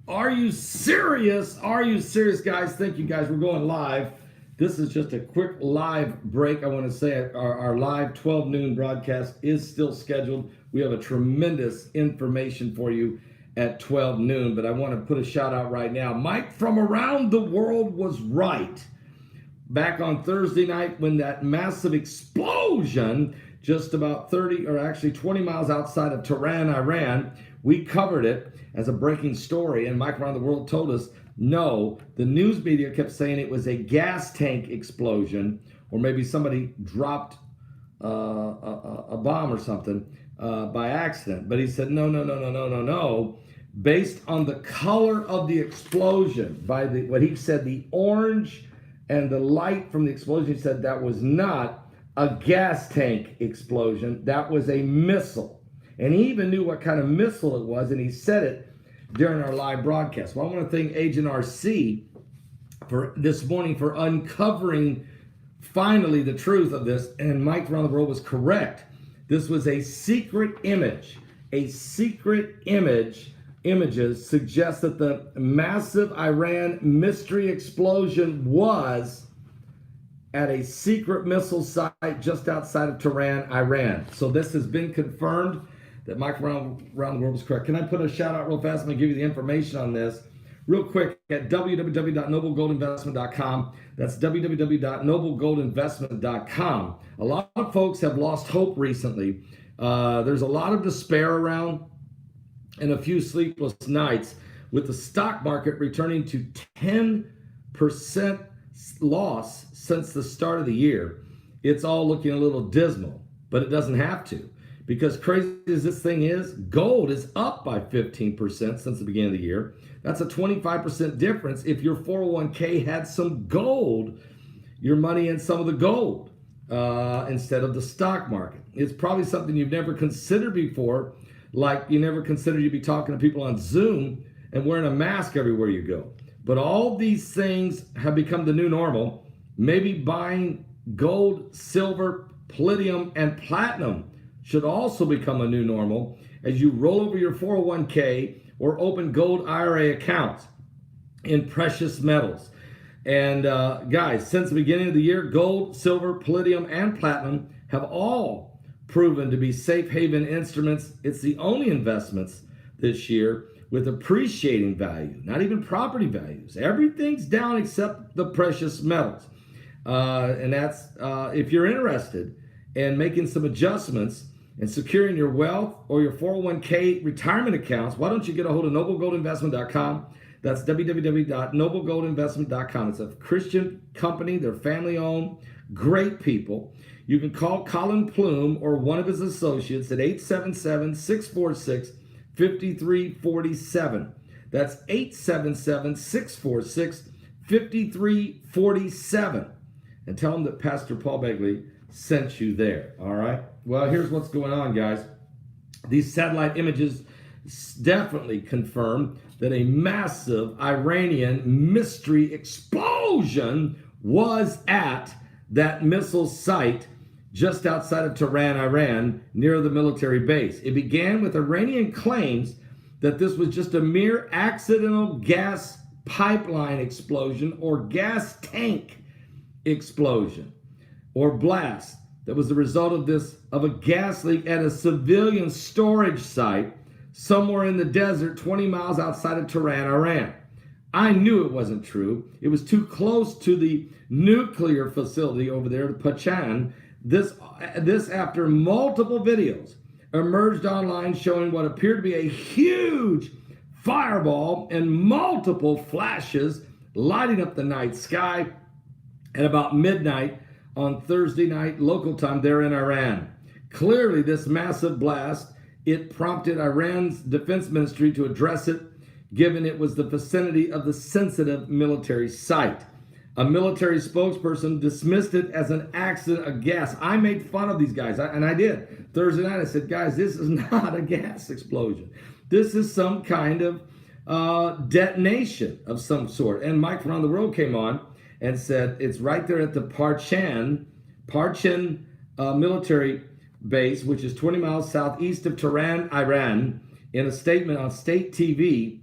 Are you serious? Are you serious, guys? Thank you, guys. We're going live. This is just a quick live break. I want to say our live 12 noon broadcast is still scheduled. We have a tremendous information for you at 12 noon, but I want to put a shout out right now. Mike from around the world was right. Back on Thursday night when that massive explosion just about 30 or actually 20 miles outside of Tehran, Iran, we covered it as a breaking story, and Mike around the world told us, no, the news media kept saying it was a gas tank explosion, or maybe somebody dropped a bomb or something by accident. But he said, no. Based on the color of the explosion, by what he said, the orange and the light from the explosion, he said that was not a gas tank explosion. That was a missile. And he even knew what kind of missile it was, and he said it during our live broadcast. Well, I want to thank Agent RC for this morning for uncovering finally the truth of this. And Mike around the world was correct. This was a secret image. A secret image. Images suggest that the massive Iran mystery explosion was at a secret missile site just outside of Tehran, Iran. So this has been confirmed that Mike around the world was correct. Can I put a shout out real fast? I'm going to give you the information on this real quick at www.noblegoldinvestment.com. That's www.noblegoldinvestment.com. A lot of folks have lost hope recently. There's a lot of despair around and a few sleepless nights with the stock market returning to 10% loss since the start of the year. It's all looking a little dismal, but it doesn't have to, because crazy as this thing is, gold is up by 15% since the beginning of the year. That's a 25% difference. If your 401k had some gold, your money in some of the gold instead of the stock market. It's probably something you've never considered before. Like you never considered you'd be talking to people on Zoom and wearing a mask everywhere you go. But all these things have become the new normal. Maybe buying gold, silver, palladium, and platinum should also become a new normal as you roll over your 401k or open gold IRA accounts in precious metals. And guys, since the beginning of the year, gold, silver, palladium, and platinum have all proven to be safe haven instruments. It's the only investments this year with appreciating value, not even property values. Everything's down except the precious metals. And that's if you're interested in making some adjustments and securing your wealth or your 401k retirement accounts, why don't you get a hold of noblegoldinvestment.com? That's www.noblegoldinvestment.com. It's a Christian company. They're family owned, great people. You can call Colin Plume or one of his associates at 877-646-5347. That's 877-646-5347. And tell them that Pastor Paul Begley sent you there, all right? Well, here's what's going on, guys. These satellite images definitely confirm that a massive Iranian mystery explosion was at that missile site just outside of Tehran, Iran, near the military base. It began with Iranian claims that this was just a mere accidental gas pipeline explosion or gas tank explosion or blast that was the result of a gas leak at a civilian storage site somewhere in the desert 20 miles outside of Tehran, Iran. I knew it wasn't true. It was too close to the nuclear facility over there, Pkwy. This after multiple videos emerged online showing what appeared to be a huge fireball and multiple flashes lighting up the night sky at about midnight on Thursday night local time there in Iran. Clearly, this massive blast, it prompted Iran's defense ministry to address it, given it was the vicinity of the sensitive military site. A military spokesperson dismissed it as an accident of gas. I made fun of these guys, and I did. Thursday night, I said, guys, this is not a gas explosion. This is some kind of detonation of some sort. And Mike from around the world came on and said, it's right there at the Parchin military base, which is 20 miles southeast of Tehran, Iran. In a statement on state TV,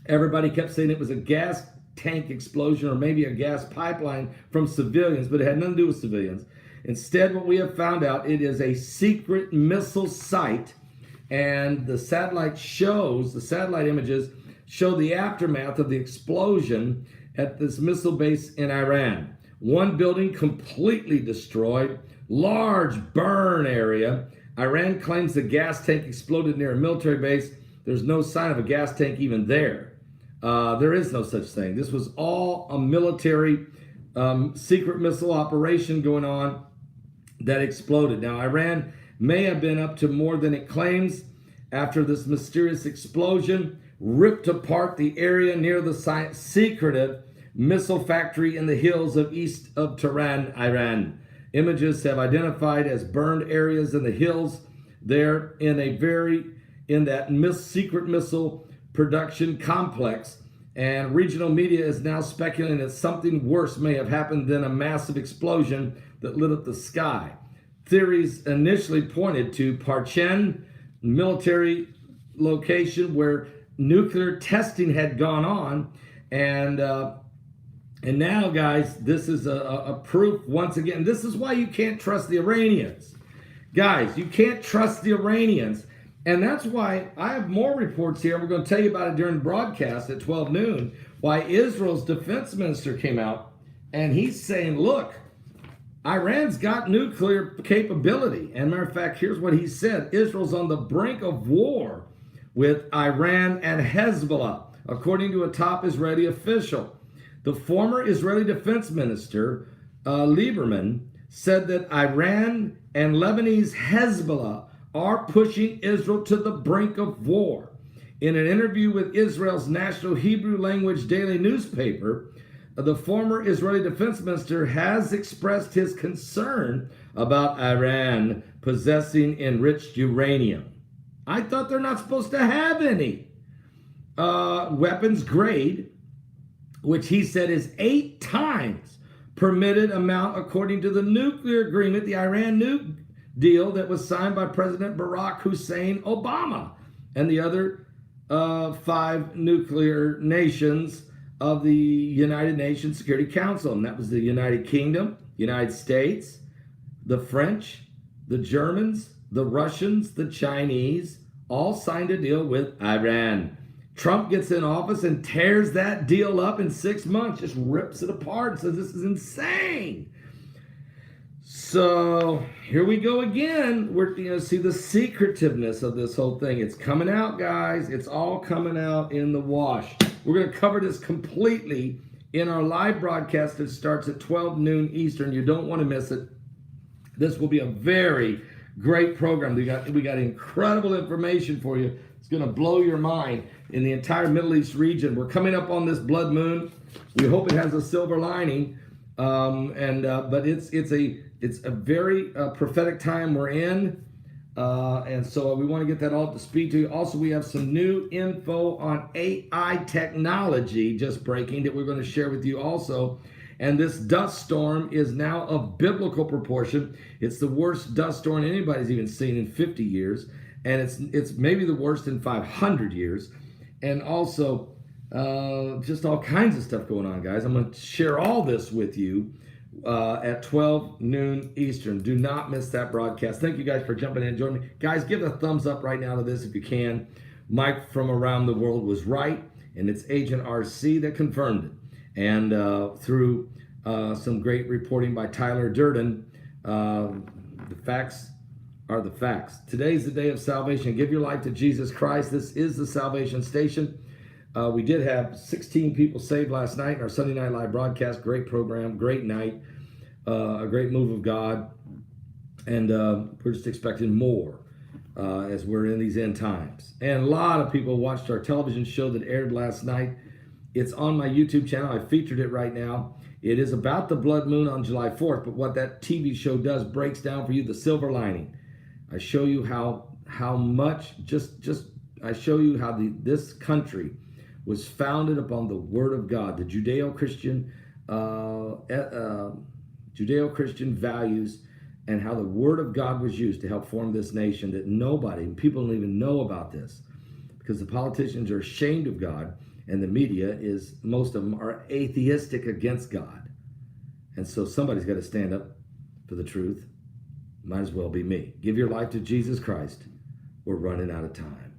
Everybody kept saying it was a gas tank explosion or maybe a gas pipeline from civilians, but it had nothing to do with civilians. Instead, what we have found out, it is a secret missile site, and the satellite images show the aftermath of the explosion at this missile base in Iran. One building completely destroyed, large burn area. Iran claims the gas tank exploded near a military base. There's no sign of a gas tank even there. There is no such thing. This was all a military secret missile operation going on that exploded. Now, Iran may have been up to more than it claims after this mysterious explosion ripped apart the area near the secretive missile factory in the hills of east of Tehran, Iran. Images have identified as burned areas in the hills there in that secret missile production complex, and regional media is now speculating that something worse may have happened than a massive explosion that lit up the sky. Theories initially pointed to Parchen military location where nuclear testing had gone on, and now, guys, this is a proof once again. This is why you can't trust the Iranians. Guys, you can't trust the Iranians. And that's why I have more reports here. We're going to tell you about it during the broadcast at 12 noon, why Israel's defense minister came out and he's saying, look, Iran's got nuclear capability. And matter of fact, here's what he said. Israel's on the brink of war with Iran and Hezbollah, according to a top Israeli official. The former Israeli defense minister, Lieberman, said that Iran and Lebanese Hezbollah are pushing Israel to the brink of war. In an interview with Israel's national Hebrew language daily newspaper, the former Israeli defense minister has expressed his concern about Iran possessing enriched uranium. I thought they're not supposed to have any. Weapons grade, which he said is 8 times permitted amount according to the nuclear agreement, the Iran nuke deal that was signed by President Barack Hussein Obama and the other 5 nuclear nations of the United Nations Security Council. And that was the United Kingdom, United States, the French, the Germans, the Russians, the Chinese, all signed a deal with Iran. Trump gets in office and tears that deal up in 6 months, just rips it apart and says this is insane. So here we go again. We're see the secretiveness of this whole thing. It's coming out, guys. It's all coming out in the wash. We're going to cover this completely in our live broadcast that starts at 12 noon Eastern. You don't want to miss it. This will be a very great program. We got incredible information for you. It's going to blow your mind in the entire Middle East region. We're coming up on this blood moon. We hope it has a silver lining. But it's a very prophetic time we're in. And so we want to get that all up to speed to you. Also, we have some new info on AI technology just breaking that we're going to share with you also. And this dust storm is now of biblical proportion. It's the worst dust storm anybody's even seen in 50 years. And it's maybe the worst in 500 years. And also, just all kinds of stuff going on, guys. I'm going to share all this with you at 12 noon Eastern. Do not miss that broadcast. Thank you guys for jumping in and joining me. Guys, give a thumbs up right now to this if you can. Mike from around the world was right, and it's Agent RC that confirmed it. And through some great reporting by Tyler Durden, the facts are the facts. Today's the day of salvation. Give your life to Jesus Christ. This is the Salvation Station. We did have 16 people saved last night in our Sunday Night Live broadcast. Great program, great night, a great move of God. And we're just expecting more as we're in these end times. And a lot of people watched our television show that aired last night. It's on my YouTube channel. I featured it right now. It is about the blood moon on July 4th, but what that TV show does breaks down for you the silver lining. I show you how much, I show you how this country was founded upon the Word of God, the Judeo-Christian values, and how the Word of God was used to help form this nation that people don't even know about this because the politicians are ashamed of God And the media is, most of them are atheistic against God. And so somebody's got to stand up for the truth. Might as well be me. Give your life to Jesus Christ. We're running out of time.